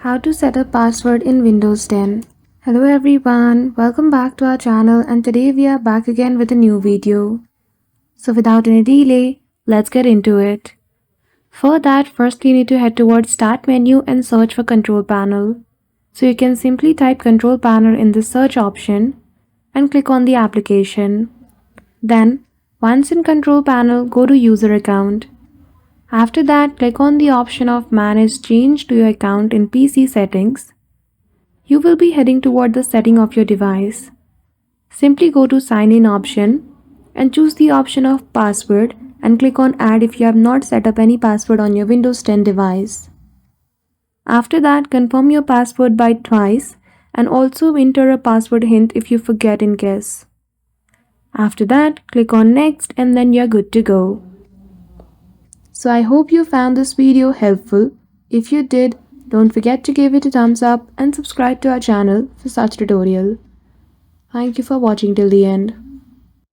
How to set a password in Windows 10. Hello everyone, welcome back to our channel and today we are back again with a new video. So without any delay, let's get into it. For that, first you need to head towards Start menu and search for Control Panel. So you can simply type Control Panel in the search option and click on the application. Then, once in Control Panel, go to User Account. After that, click on the option of Manage Change to your account in PC Settings. You will be heading toward the setting of your device. Simply go to Sign In option and choose the option of Password and click on Add if you have not set up any password on your Windows 10 device. After that, confirm your password by twice and also enter a password hint if you forget in case. After that, click on Next and then you're good to go. So I hope you found this video helpful. If you did, don't forget to give it a thumbs up and subscribe to our channel for such tutorial. Thank you for watching till the end.